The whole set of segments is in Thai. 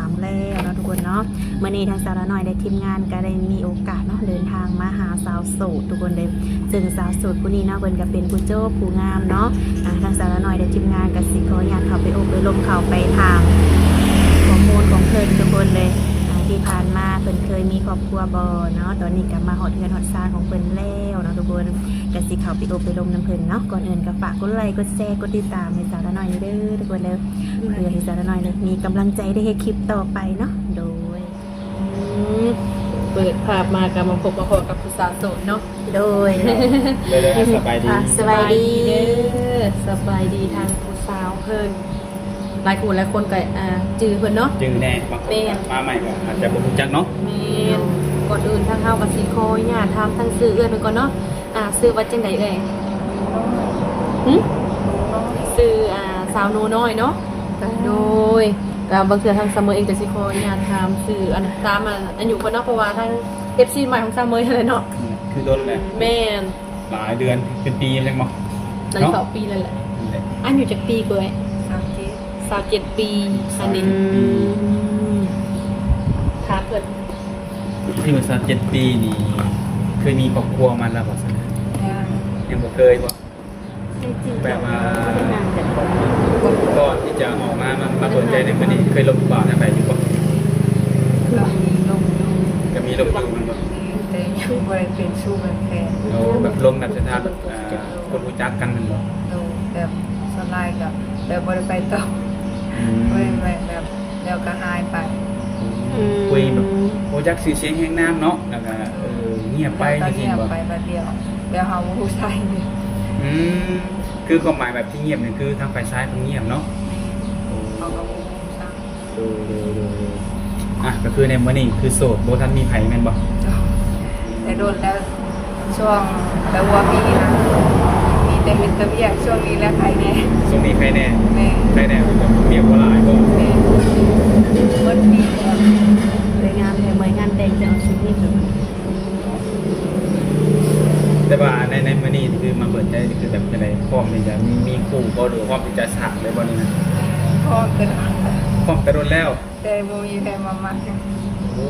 3แล้วเนาะทุกคนเนาะเมื่อนี้ทางสาวน้อยได้ทีมงานก็ได้มีโอกาสเนาะเดินทางมาหาสาวโสดทุกคนเลยซึ่งสาวโสดผู้นี้เนาะเพิ่นก็เป็นผู้โจ้ผู้งามเนาะทางสาวน้อยได้ทีมงานก็สิขออนุญาตเข้าไปอบไปลมเข้าไปทางข้อมูลของเพิ่นทุกคนเลยที่ผ่านมาเพิ่นเคยมีครอบครัวบ่เนาะตอนนี้ก็มาฮอดเฮือนฮอดซานของเพิ่นแล้วเนาะทุกคนก็สิเข้าไปอบไปลมน้ำเพิ่นเนาะก่อนอื่นก็ฝากกดไลค์กดแชร์กดติดตามให้สาวน้อยเด้อทุกคนเด้อเพื่อให้สาวน้อยมีกำลังใจได้เฮ็ดคลิปต่อไปเนาะโดยเปิดภาพมากับมาพบมาพอกับผู้สาวโสดเนาะโดยเลยสบายดีสบายดีเด้อสบายดีทางผู้สาวเพิ่นหลายคนก็จื้อเพิ่นเนาะจึงแน่บางคนมาใหม่ก็อาจจะบ่รู้จักเนาะแม่นก่อนอื่นทางเฮาก็สิขออนุญาตถามทางชื่อเอื้อนเพิ่นก่อนเนาะชื่อว่าจังไดเอ่ยชื่อสาวหนูน้อยเนาะโดยบางเทื่อทางซัมเมอร์เองก็สิขออนุญาตถามชื่อตามอายุเพิ่นเนาะเพราะว่าทาง FC ใหม่ของซัมเมอร์นั่นแหละเนาะคือโดนแหละแม่นหลายเดือนเป็นปีจังบ่นั่น2ปีนั่นแหละอายุจักปีกว่า27ปีอันนี้ถามเพิ่นที่มัน37ปีนี่เคยมีครอบครัวมาแล้วบ่ซั่นยังบ่เคยบ่แบบว่าก่อนที่จะออกมาเปิดใจในมื้อนี้เคยลบบ่าวไปอยู่บ่ก็มีลบอยู่มันบ่แต่ยังบ่ได้เป็นชู้เป็นแฟนแบบลงแบบสถานคนรู้จักกันนั่นบ่แบบสลายกับแบบบ่ได้ไปต่อแบบแล้วก็หายไปคุยแบบโปรเจกต์สื่อเสียงแห่งน้ำเนาะแล้วก็เงียบไปจริงๆบ่ไปแบบเดียวเดี๋ยวเฮาผู้ชายนี่คือความหมายแบบที่เงียบเนี่ยคือทางฝ่ายซ้ายต้องเงียบเนาะเฮาก็ผู้ชายก็คือในมื้อนี้คือโสดบ่ทันมีไผแม่นบ่แต่โดนแล้วช่วงแต่ว่ามีนะมีแต่เห็นตะเบียกช่วงนี้แล้วใครแน่ช่วงนี้ใครแน่ใครแน่เมียบ่หลายบ่วันนี้เลยงานเลยเหมือนงานแต่งจะเอาชุดนี้แบบแต่ว่าในมื้อนี้คือมาเปิดใจคือแบบจังได๋พร้อมที่จะมีคู่บ่หรือพร้อมที่จะสร้างเลยบ่นี่นะพร้อมกันพร้อมแต่โดนแล้วแต่บ่มีใครมามักโอ้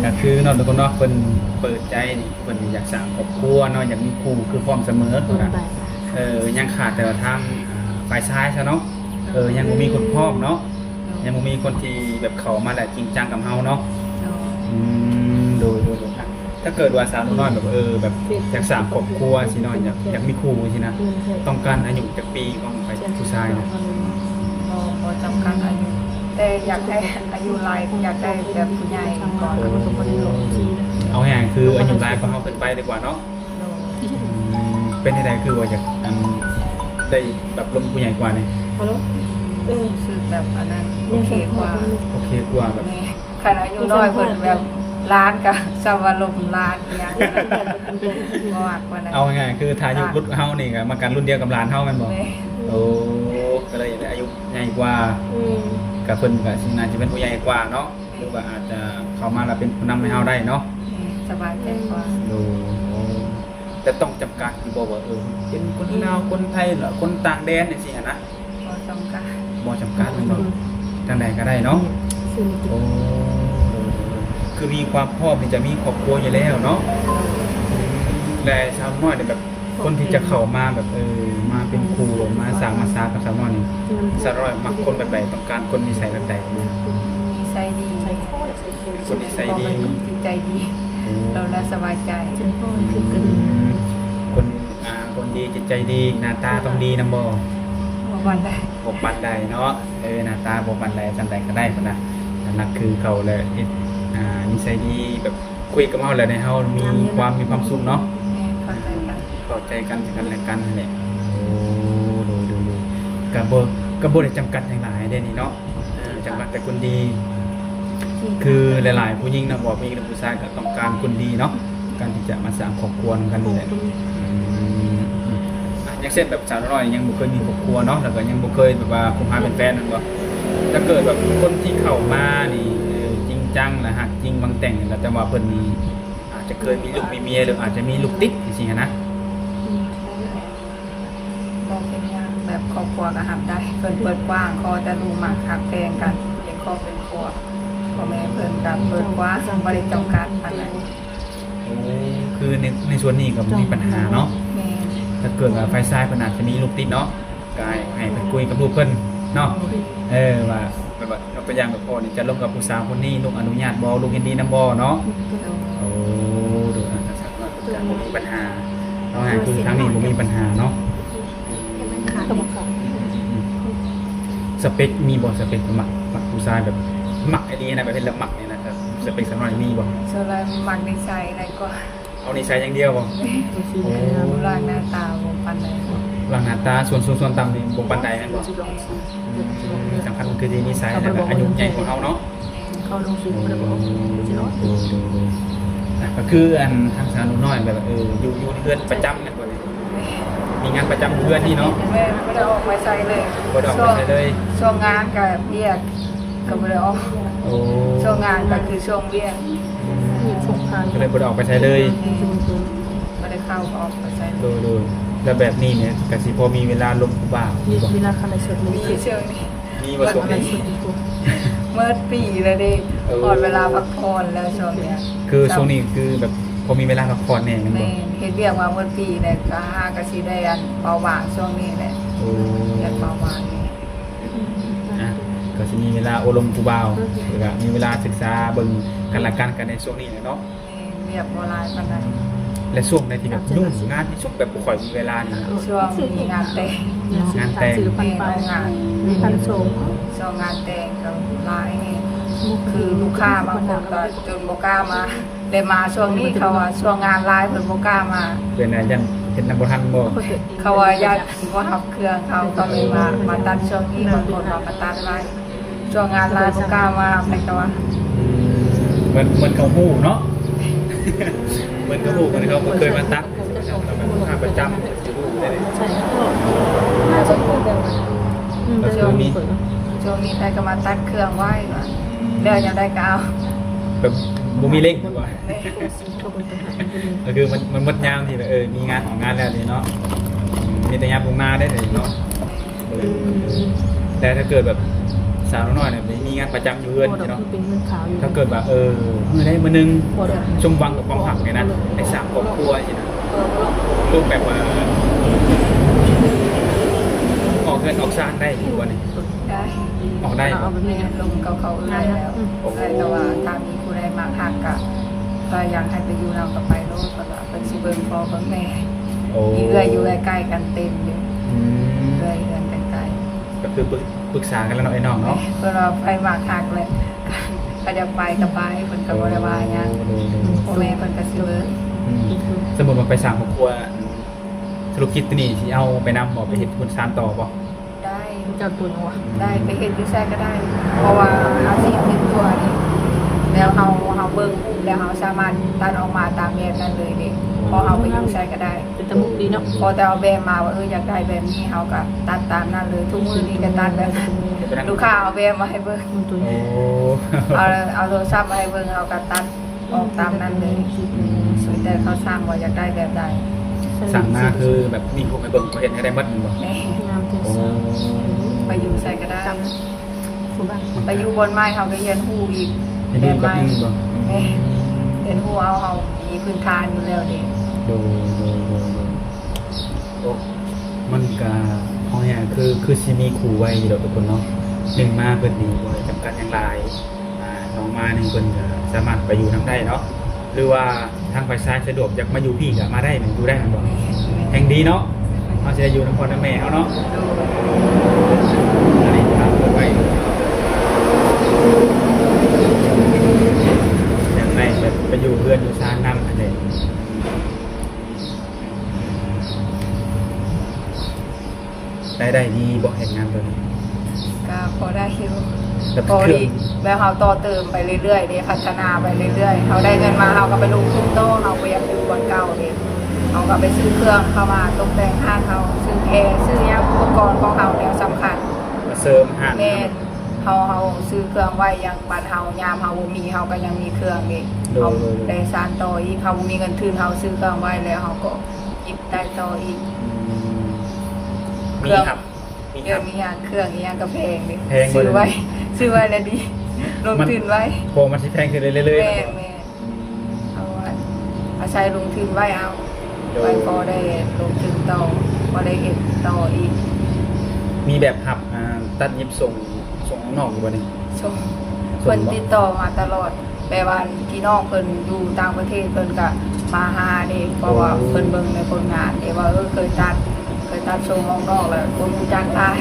ก็คือเนาะทุกคนเนาะเพิ่นเปิดใจนี่เพิ่นอยากสร้างครอบครัวเนาะอยากมีคู่คือพร้อมเสมอนะยังขาดแต่ว่าทางฝ่ายซ้ายซะเนาะยังบ่มีคนพร้อมเนาะยังบ่มีคนที่แบบเข้ามาแล้วจริงจังกับเฮาเนาะดูถ้าเกิดว่าสาวน้อยแบบแบบอยากสร้างครอบครัวสิเนาะอยากมีคู่สินะต้องการอายุจักปีของฝ่ายผู้ชายนะพอจำกัดอายุแต่อยากได้อายุหลายอยากได้แบบผู้ใหญ่ก่อนเอาง่ายคืออายุหลายก็เฮาขึ้นไปดีกว่าเนาะเป็นได้คือว่าอยากได้แบบลงผู้ใหญ่กว่านี่คือแบบอันนั้นโอเคกว่าแบบขนาดอายุน้อยเพิ่นแบบล้านกับสวรรค์ล้านอย่างนั้นบ่ว่ากว่านั้นเอาง่ายคือถ้าอายุรุ่นเฮานี่ก็มากันรุ่นเดียวกับหลานเฮาแม่นบ่โอ้ก็เลยได้อายุใหญ่กว่ากับเพิ่นก็สิน่าจะเป็นผู้ใหญ่กว่าเนาะหรือว่าอาจจะเข้ามาแล้วเป็นผู้นำให้เฮาได้เนาะสบายใจกว่าแต่ต้องจำกัดคือบ่ว่าเป็นคนลาวคนไทยหรือคนต่างแดนจังซี่นะบ่จำกัดแม่นบ่ทางใดก็ได้เนาะโอ้คือมีความพร้อมที่จะมีครอบครัวอยู่แล้วเนาะแต่ชาวน้อยเนี่ยแบบคนที่จะเข้ามาแบบมาเป็นครูมาสร้างมาสร้างกับชาวน้อยนี่สาวน้อยมักคนแบบใดต้องการคนนิสัยแบบใดนิสัยดีคนนิสัยดีจิตใจดีเราแล้วสบายใจคนดีจิตใจดีหน้าตาต้องดีนำบ่บันไดเนาะหน้าตาบ่บันไดจังไดก็ได้พุ่นน่ะนั่นคือเขาเลยนิสัยดีแบบคุยกับเฮาแล้วในเฮามีความสุขเนาะเข้าใจกันซึ่งกันและกันนั่นแหละโอ้ดูก็บ่ได้จำกัดอย่างหลายเด้นี่เนาะจำกัดแต่คนดีคือหลายๆผู้หญิงนะบ่ผู้หญิงและผู้ชายก็ต้องการคนดีเนาะการที่จะมาสร้างครอบครัวกันนี่แหละอย่างเช่นแบบสาวน้อยยังบ่เคยมีครอบครัวเนาะแล้วก็ยังบ่เคยแบบว่าคบหาเป็นแฟนนั่นบ่ถ้าเกิดแบบคนที่เข้ามานี่จริงจังและหักจริงบางแต่งแล้วแต่ว่าเพิ่นอาจจะเคยมีลูกมีเมียหรืออาจจะมีลูกติดจังซี่นะบอกเป็นอย่างแบบขอ ครอบครัวก็หับได้เพิ่นเปิดกว้างขอแต่ลูกมักหักแพงกันเป็นครอบเป็นครัวพ่อแม่เพิ่นก็เปิดกว้างบ่ได้จำกัดปานใด โอ้คือในส่วนนี้ก็บ่มีปัญหาเนาะ แม่ ถ้าเกิดว่าไฟซ้ายเพิ่นอาจจะมีลูกติดเนาะก็ให้เพิ่นคุยกับลูกเพิ่นเนาะว่าแบบว่าเราเป็นอย่างกับพ่อนี่จะลงกับผู้สาวคนนี้ลูกอนุญาตบ่ลูกยินดีนำบ่เนาะโอ้ดูนะสักว่าจะบ่มีปัญหาเราให้คือครั้งนี้บ่มีปัญหาเนาะ ก็บอกค่ะ สเปคมีบ่สเปคมักผู้ชายแบบมักไอ้นี่นะแบบเป็นละมักเนี่ยนะครับสเปคสำหรับมีบ่ ส่วนอะไรมักนิสัยอะไรก็ เอานิสัยอย่างเดียวบ่ ตัวซี โอ้ รูปร่างหน้าตาบ่ปานใด หลังหน้าตาส่วนต่ำนี่บ่ปานใดแม่นบ่สำคัญคือที่นิสัยแล้วก็อายุใหญ่กว่าเฮาเนาะ เขาลงซื้อคนละบอกจะเนาะ ก็คืออันทางสาวหนูน้อยแบบอยู่ที่เพื่อนประจำกันบ่เลยมีงานประจำเพื่อนนี่เนาะ แม่ไม่ได้ออกไปใส่เลย บ่ได้ออกไปใส่เลย ช่วงงานกับเรียกก็บ่ได้ออก โอ้ ช่วงงานก็คือช่วงเวียน มีสงคราม ก็เลยบ่ได้ออกไปใส่เลย บ่ได้เข้าก็ออกไปใส่ ดูแล้วแบบนี้เนี่ยก็สิพอมีเวลาลงผู้บ่าว มี บ่ เวลาคันในสุดมี มี คือ เชื่อนี่ มีบ่ช่วง อะไร นี้ สุดดีกว่า เมื่อปีแล้วดิพอดเวลาพักผ่อนแล้วช่วงเนี้ย คือช่วงนี้คือแบบพอมีเวลาพักผ่อนแน่กันบ่ แม่เฮ็ดเรียกว่าเมื่อปีเนี่ยก็หาก็สิได้อันเบาหวานช่วงนี้แหละ โอ้ เรียกเบาหวานนี่ อ่ะก็จะมีเวลาอบรมครูบาวแล้วก็มีเวลาศึกษาเบิ่งกันละกันในช่วงนี้เนาะ เรียกบ่หลายปานใด และช่วงในที่แบบยุ่งงานที่ช่วงแบบบ่ค่อยมีเวลานี่ ช่วงมีงานแต่ง งานแต่ง ซื้อพัน แม่ ไป เอางาน พันโชง ช่วงงานแต่งก็หลายนี่คือลูกค้าบางคนก็จนบ่กล้ามาได้มาช่วงนี้เขาว่าช่วงงานหลายเพิ่นบ่กล้ามา เป็นอะไรยันเห็นนำบ่ทันบ่ เขาว่าญาติว่าหับเครื่องเขาก็เลยมาตัดช่วงนี้บางคนว่ามาตัดไว้ช่วงงานลายบ่กล้ามาไปก็ว่า เหมือนเขาฮู้เนาะ เหมือนเขาฮู้กันเขาเคยมาตัดเราเป็นลูกค้าประจำสิฮู้ได้เลย ใช่ก็น่าจะพูดแบบนั้น ช่วงนี้ใครก็มาตัดเครื่องไว้ว่าแล้วยังได้ก็เอา แบบบ่มีเล็กดีกว่า ก็เป็นปัญหาเป็น ก็คือมันหมดยามที่แบบมีงานของงานแล้วนี่เนาะมีแต่ยามลงหน้าได้เลยเนาะแต่ถ้าเกิดแบบสาวน้อยเนี่ยมีงานประจำอยู่เรือน เนาะ เนาะ เป็นเงินขาวอยู่ ถ้าเกิดแบบมือได้มือนึง พอได้ ชมวังกับความหักเนี่ยนะในสามครอบครัวอย่างนี้นะรูปแบบว่าออกเงินออกซานได้อยู่วะนี่ ได้ ออกได้ เอาแบบนี้ ลงเขาได้แล้วแต่ว่าถ้ามีผู้ใดมาหักก็อยากให้ไปอยู่เราก็ไปโลดก็ว่าเป็นสิเบิ่งพ่อกับแม่ โอ้ มีเอื้อยอยู่ใกล้ๆกันเต็มอยู่ อืม เอื้อยกันใกล้ ก็คือปรึกษากันแล้วเนาะไอ้น้องเนาะ ๆเพิ่นว่าไปมาหักเลยก็จะไปก็ไปเพิ่นก็บ่ได้ว่าหยังพ่อแม่เพิ่นก็สิเบิ่ง สมมติมันไปสร้างครอบครัวธุรกิจตัวนี้ที่เอาไปนำบอกไปเห็นคุณสานต่อป่ะ ได้ เจ้าตัวเนาะ ได้ไปเฮ็ดอยู่ไสก็ได้ เพราะว่าอาชีพเป็นตัวนี่แล้วเฮาเบิ่งปุ๊บแล้วเฮาสามารถตัดออกมาตามแบบนั้นเลยเด้พอเฮาไปอยู่ไสก็ได้ เป็นตะมุกดีเนาะ พอแต่เอาแบบมาว่าอยากได้แบบนี้เฮาก็ตัดตามนั้นเลยทุกมื้อนี้ก็ตัดแบบนั้นลูกค้าเอาแบบมาให้เบิ่ง มันตัว โอ้ เอาโทรศัพท์มาให้เบิ่งเฮาก็ตัดออกตามนั้นเลยสุดแต่เขาสร้างว่าอยากได้แบบใด สั่งมาคือแบบนี่พวกไปเบิ่งเขาเห็นให้ได้หมัดหนึ่งบ่ แม่ งามเต็ม โอ้ สาว ไปอยู่ไสก็ได้ คุณบ้าน ไปอยู่บนไม้เฮาก็เรียนฮู้อีก ให้ดูแบบนึงบ่ แม่เรียนฮู้เอาเฮามีพื้นฐานอยู่แล้วเด้ ดูโอ้มันก็ห้องเนี่ยคือสิมีครูไว้อยู่ดอกทุกคนเนาะหนึ่งมาเพิ่นดีบ่ได้จำกัดอย่างไรน้องมาหนึ่งเพิ่นก็สามารถไปอยู่ทางได้เนาะหรือว่าทางฝ่ายซ้ายสะดวกอยากมาอยู่พี่ก็มาได้มันอยู่ได้มันบ่แห่งดีเนาะเขาจะอยู่นครแม่เขาเนาะอันนี้ทางเพิ่นไว้อย่างไรแบบไปอยู่เพื่อนอยู่ซานนำอันนี้ได้ดีบ่เห็นงานตัวนี้ ก็พอได้อยู่ แล้ว พอ เครื่อ ดี ง แล้วเฮาต่อเติมไปเรื่อยๆเด้พัฒนาไปเรื่อยๆเฮาได้เงินมาเฮาก็ไปลงทุนโตเฮาบ่อยากอยู่บนเก่าเด้เฮาก็ไปซื้อเครื่องเข้ามาตกแต่งห้างเฮาซื้อแอร์ซื้อหยังอุปกรณ์ของเฮาแล้วสำคัญ มาเสริมห้าง แม่นเฮาซื้อเครื่องไว้อย่างบ้านเฮายามเฮาบ่มีเฮาก็ยังมีเครื่องอีกเฮาได้สานต่ออีกเฮาบ่มีเงินทุนเฮาซื้อเครื่องไว้แล้วเฮาก็หยิบได้ต่ออีก มีครับ มี เดี๋ ค ย รั ว บ มีอย่างเครื่องอีหยังก็แพงดิ แพงกว่า ซื้อไว้ซื้อไว้แล้วดีลงทุนไว้ โปรมันสิแพงขึ้นเรื่อย แม่แม่เอาไว้อาศัยลงทุนไว้เอาไว้พอได้ลงทุนต่อพอได้เห็นต่ออีก มีแบบหับตัดเย็บส่งข้างนอกอยู่บ่นี่ ชมเพิ่นติดต่อมาตลอดแปลว่าพี่น้องเพิ่นอยู่ต่างประเทศเพิ่นก็มาหาเด้เพราะว่าเพิ่นเบิ่งในผลงานเด้ว่าเคยตัดชมนอกแล้วบ่รู้จักหลาย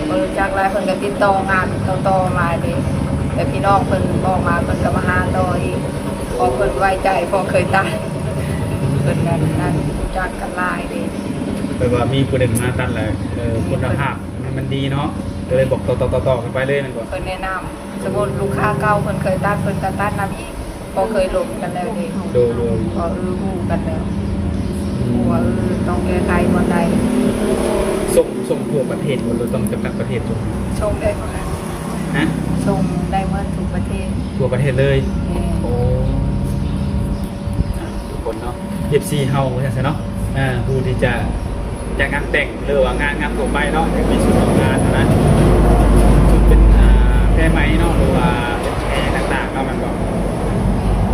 บ่รู้จักหลายเพิ่นก็ติดต่องานต่อมาเด้แต่พี่น้องเพิ่นบอกมาเพิ่นก็มาหาต่ออีกพอเพิ่นไว้ใจพอเคยตัดเพิ่นนั้นรู้จักกันหลายเด้ แปลว่ามีผู้เด่นมาตัดแล้วคุณภาพมันดีเนาะก็เลยบอกต่อกันไปเลยนั่นก่อน เพิ่นแนะนำสมมุติลูกค้าเก่าเพิ่นเคยตัดเพิ่นก็ตัดนำอีกพอเคยหลบกันแล้วเด้ โดย พอฮู้กันแล้วว่าต้องแก้ไขวันใด ส่งทั่วประเทศหมดเลยต้องจำกัดประเทศทุก ชมได้หมด นะ ชมได้เมื่อทุกประเทศ ทั่วประเทศเลย แม่ โอ้ทุกคนเนาะ FC เฮาใช่เนาะผู้ที่จะงานแต่งหรือว่างานทั่วไปเนาะจะมีชุดออกงานนะชุดเป็นแพรไหมเนาะหรือว่าเป็นแพรต่างๆเนาะมันบอก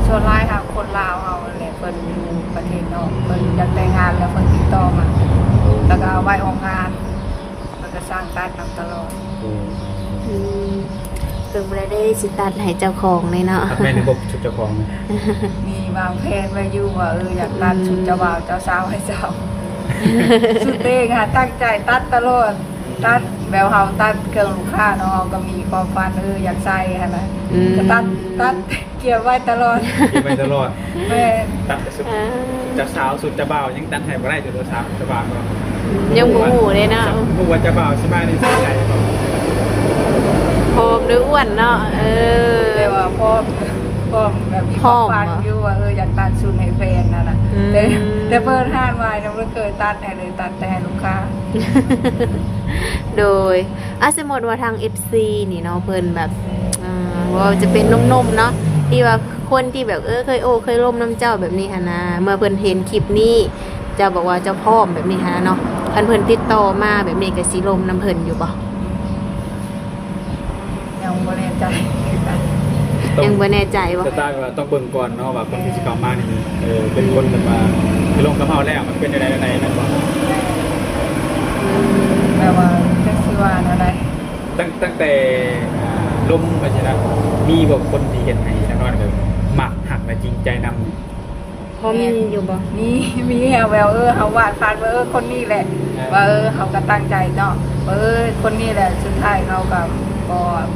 ส่วนหลายค่ะคนลาวเฮาแหละเพิ่นอยู่ประเทศนอกเพิ่นอยากแต่งงานแล้วเพิ่นติดต่อมาแล้วก็เอาไว้ออกงานแล้วก็สร้างการนำตลอด เพิ่งบ่ได้สิตัดให้เจ้าของเลยเนาะ ครับแม่ในบกชุดเจ้าของ มีวางแผนไว้อยู่ว่าอยากตัดชุดเจ้าบ่าวเจ้าสาวให้เจ้า สุดเต้ค่ะตั้งใจตัดตลอดตัดแบบเฮาตัดเครื่องลูกค้าเนาะเฮาก็มีความฝันอยากใส่หั่นน่ะก็ตัดเก็บไว้ตลอด กินไปตลอด แม่ ตัดแต่สุดจะสาวสุดจะบ่าวยังตัดให้บ่ได้จุดสาวจะบ่าวก็ ยังบ่ฮู้เลยเนาะ ผู้ว่าจะบ่าวใช่ไหมในสายใหญ่ พร้อมหรืออ้วนเนาะแต่ว่าพ่อแบบมีความฝันอยู่ว่าอยากตัดชุดให้แฟนนั่นน่ะแต่เปิดห้านไว้เราไม่เคยตัดให้เลยตัดแต่ให้ลูกค้า โดยสมมติว่าทาง FC นี่เนาะเพิ่นแบบว่าจะเป็นนมๆเนาะที่ว่าคนที่แบบเคยร่มน้ำเจ้าแบบนี้หั่นนะเมื่อเพิ่นเห็นคลิปนี้เจ้าบอกว่าเจ้าพร้อมแบบนี้หั่นนะเนาะคันเพิ่นติดต่อมาแบบนี้ก็สิร่มน้ำเพิ่นอยู่บ่ ยังไม่แน่ใจ ยังบ่แน่ใจว่า จะตั้งว่าต้องเบิ่งก่อนเนาะว่าคนที่สิเข้ามานี่เป็นคนแบบว่าคือลงกระเพราแล้วมันเป็นอะไรนั่นบ่ แปลว่าแท็กซี่ว่าอะไร ตั้งแต่ลมไปใช่ไหมมีแบบคนที่เห็นให้แล้วก็แบบหมักหักและจริงใจนำ พอมีอยู่บ่ มีแฮวแววเขาวาดฝันว่าคนนี้แหละว่าเขาก็ตั้งใจเนาะว่าคนนี้แหละสุดท้ายเขากับ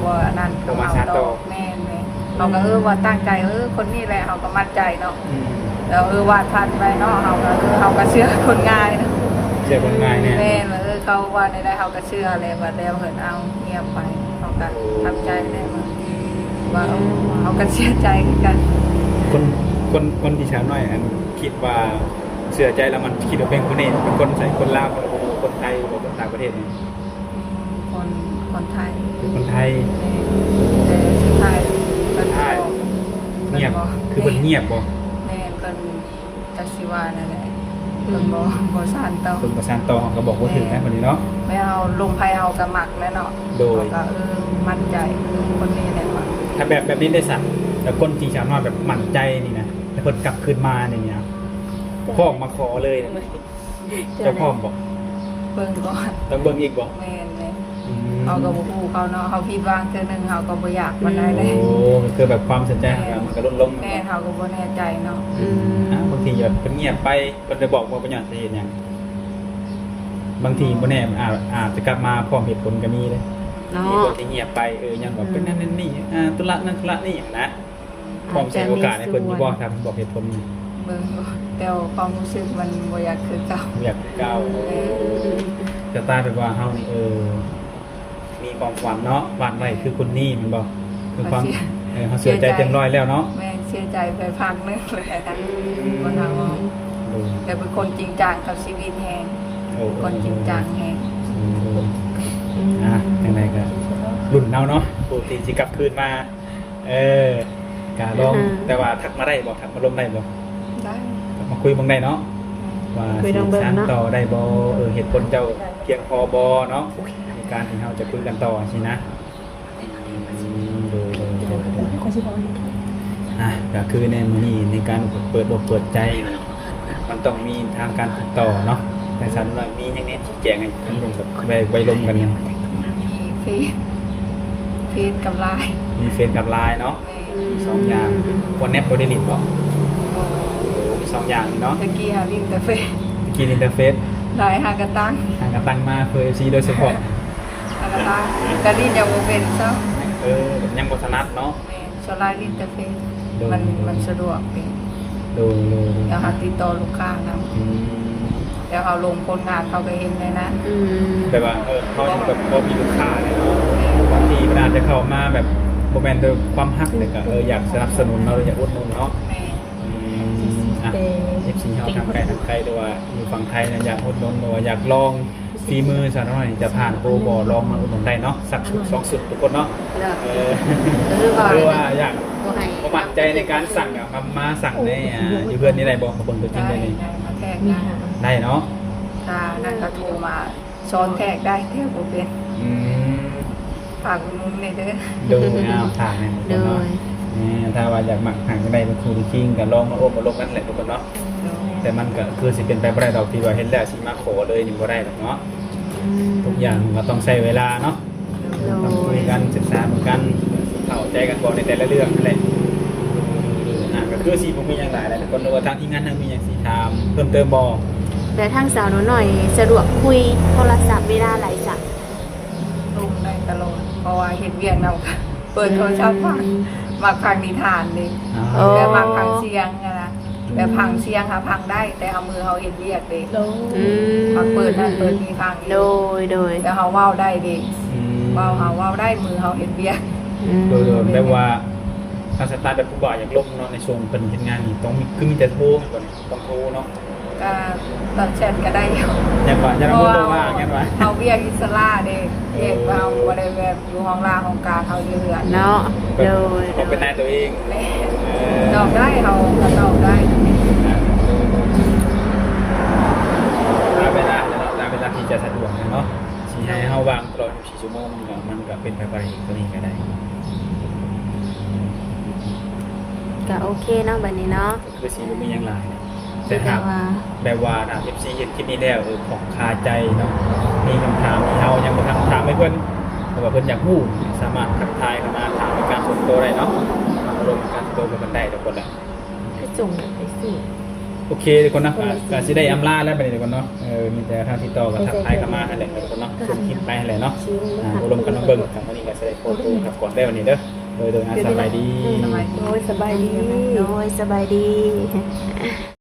บ่นั่นเขาดอกแม่เขาก็ว่าตั้งใจคนนี้แหละเขาก็มั่นใจเนาะแล้ววาดฝันไปเนาะเขาก็เชื่อคนง่ายเนาะ เชื่อคนง่ายเนี่ย แม่เขาว่าในได้เขาก็เชื่อเลยว่าแล้วเหินเอาเงียบไปเขาก็ทำใจได้ว่าเขาก็เชื่อใจกัน คนที่ชาวน้อยอันคิดว่าเชื่อใจแล้วมันคิดว่าเป็นคนนี้เป็นคนใส่คนลาวคนไทยหรือคนต่างประเทศนี่ คนไทย เป็นคนไทย แต่สุดท้ายเป็น ใช่เงียบคือคนเงียบบ่ แม่เป็นจักสิวานั่นแหละเป็นบ่สานเตา คนประสานต่อก็บอกว่าถึงนะคนนี้เนาะ ไม่เอาลงไพเอากระหมักแล้วเนาะ โดย ก็มั่นใจคนนี้แหละว่า ถ้าแบบนี้ได้สั่งแต่คนที่ชาวน้อยแบบหมั่นใจนี่นะแล้วคนกลับคืนมาอย่างเงี้ยพ่อมาขอเลยนะเจ้าพ่อบอก เบิ่งก่อน ต้องเบิ่งอีกบอก แม่นเลยเขาก็บ่ฮู้เขาเนาะเขาผิดหวังเทื่อนึงเขาก็บ่อยากมันได้เลย โอ้คือแบบความสนใจของเรามันก็ลดลง แม่เขาก็บ่แน่ใจเนาะ บางทีแบบเป็นเงียบไปคนจะบอกว่าเป็นอย่างจะเห็นอย่างบางทีบ่แน่อาจจะกลับมาพร้อมเหตุผลก็มีเลย เนาะ มีคนที่เงียบไปยังแบบเป็นนั่นนี่ตุละนั่นตุละนี่อย่างนะพร้อมใช้โอกาสให้คนที่บอกทำบอกเหตุผล เบิ่งก่อนแต่ว่าความรู้สึกมันบ่อยากคือเก่า อยากก้าวจะตายแบบว่าเฮานี่มีความฝันเนาะฝันไว้คือคนนี้มันบอกคือความเขาเสียใจเต็มร้อยแล้วเนาะ แม่เสียใจไปพักนึงเลยนะบ่ทางว่าแต่เป็นคนจริงจังกับชีวิตแฮงคนจริงจังแฮง ยังไงก็รุ่นเนาเนาะปกติสิกลับคืนมากาลองแต่ว่าทักมาได้บอกทักมาลงได้บอก ได้ มาคุยบ้างได้เนาะว่าสื่อสารต่อได้บ่เหตุผลเจ้า เพียงพอบอเนาะในการที่เราจะคุยกันต่อสินะโดยก็คือในมื้อนี้ในการเปิดอกเปิดใจ มันต้องมีทางการติดต่อเนาะแต่ฉันว่ามีอย่างนี้ชี้แจงให้ทั้งลงกับใบลมกันเนี่ย มีเฟซกับไลน์ มีเฟซกับไลน์เนาะสองอย่างวันแนบโปรดิลิทบอกมีสองอย่างเนาะ ตะกี้หาลิงแต่เฟซ กินอินเทอร์เฟซ ได้หากระตั้ง ทางการตั้งมาเพื่อซีโดยเฉพาะ หากระตั้งกระดิ่งยังบ่เป็นซะ แบบยังบทนัดเนาะ แม่สไลด์ลิงแต่เฟซมันสะดวกดี ดู แล้วหาติดต่อลูกค้านํแล้วเขาลงผลงานเขาก็เห็นเลยนะ แต่ว่าเขายังแบบพอมีลูกค้าเลยเนาะบางทีมันอาจจะเข้ามาแบบโมเมนต์โดยความฮักเลยก็อยากสนับสนุนเราอยากอุดหนุนเนาะ แม่ FC เขาทำไกลทำไกลหรือว่าอยู่ฝั่งไทยเนี่ยอยากอุดหนุนหรือว่าอยากลองฝีมือสักหน่อยจะผ่านโปรบอลองมาอุดหนุนได้เนาะสักสุดสองสุดทุกคนเนาะ คือว่าอยากประมัดใจในการสั่งอะมาสั่งได้อยู่เพื่อนนี่ได้บอกมาบนตัวจริง ได้ ได้นี่ ได้มาแทกได้ ได้เนาะ ถ้านั่นก็โทรมาซ้อนแทกได้แทกบ่เป็น อืม ฝากนุ่นเลยเด้อ ดูทางเนี่ยทุกคนเนาะถ้าว่าอยากหมักห่างกันได้เป็นครูคิงกับลองมาอบมาลงกันแหละทุกคนเนาะแต่มันก็คือสิเป็นไปบ่ได้ดอกที่ว่าเห็นแล้วสิมาขอเลยนี่บ่ได้หรอกเนาะทุกอย่างมันก็ต้องใช้เวลาเนาะต้องคุยกันศึกษาเหมือนกันเข้าใจกันบอกในแต่ละเรื่องนั่นแหละก็คือสิผมมีอย่างหลายแหละทุกคนดูว่าทางที่งานทางมีอย่างสิถามเพิ่มเติมบ่ แต่ทางสาวหน่อยสะดวกคุยโทรศัพท์เวลาไหลจ้ะ ลงได้ตลอดเพราะว่าเห็นเวียงนำค่ะเปิดโทรศัพท์ฟังมาพังนิทานเลยแล้วมาพังเสียงนะแต่พังเสียงค่ะพังได้แต่เอามือเขาเห็นเวียกเลยมาเปิดนั่นเปิดนี่พัง โดย แล้วเขาว้าวได้ดีว้าวเขาว้าวได้มือเขาเห็นเวียก โดยแบบว่าทางสไตล์แบบผู้บ่าวอยากลงเนาะในช่วงเป็นเฮ็ดงานนี่ต้องมีคือมีแต่โทรก่อนต้องโทรเนาะ ก็ตอนแชทก็ได้อยู่ อย่างว่าจะรู้ตัวว่าอย่างว่า เขาเวียกอิสระเด็กเด็กเราบ่ได้แบบอยู่ห้องล่างของกลางเขาเรือน เนาะโดย เขาเป็นนายตัวเอง ตอบได้เขาก็ตอบได้ ตามเวลาตามเวลาที่จะสะดวกเนาะสิให้เฮาวางตลอด24ชั่วโมงมันก็เป็นไปได้ตัวนี้ก็ได้ ก็โอเคเนาะบัดนี้เนาะ คือสิบ่มีหยังหลายแต่หากแบบว่าถ้า FC เห็นคลิปนี้แล้วของคาใจเนาะมีคำถามที่เฮายังบ่ทันถามให้เพิ่นเพราะว่าเพิ่นอยากรู้สามารถทักทายเข้ามาถามในการส่วนตัวได้เนาะลงการส่วนตัวกันได้ทุกคนแหละ คือส่งไปสิ โอเคทุกคนนะก็สิได้อำลาแล้วไปทุกคนเนาะมีแต่ทางติดต่อกับทักทายเข้ามาให้แหละทุกคนเนาะส่งคลิปไปให้แหละเนาะอบรมกันมาเบิ่งครับวันนี้ก็สิได้โพสต์ครับก่อนได้วันนี้เด้อโดยสบายดี สบายดี โดยสบายดี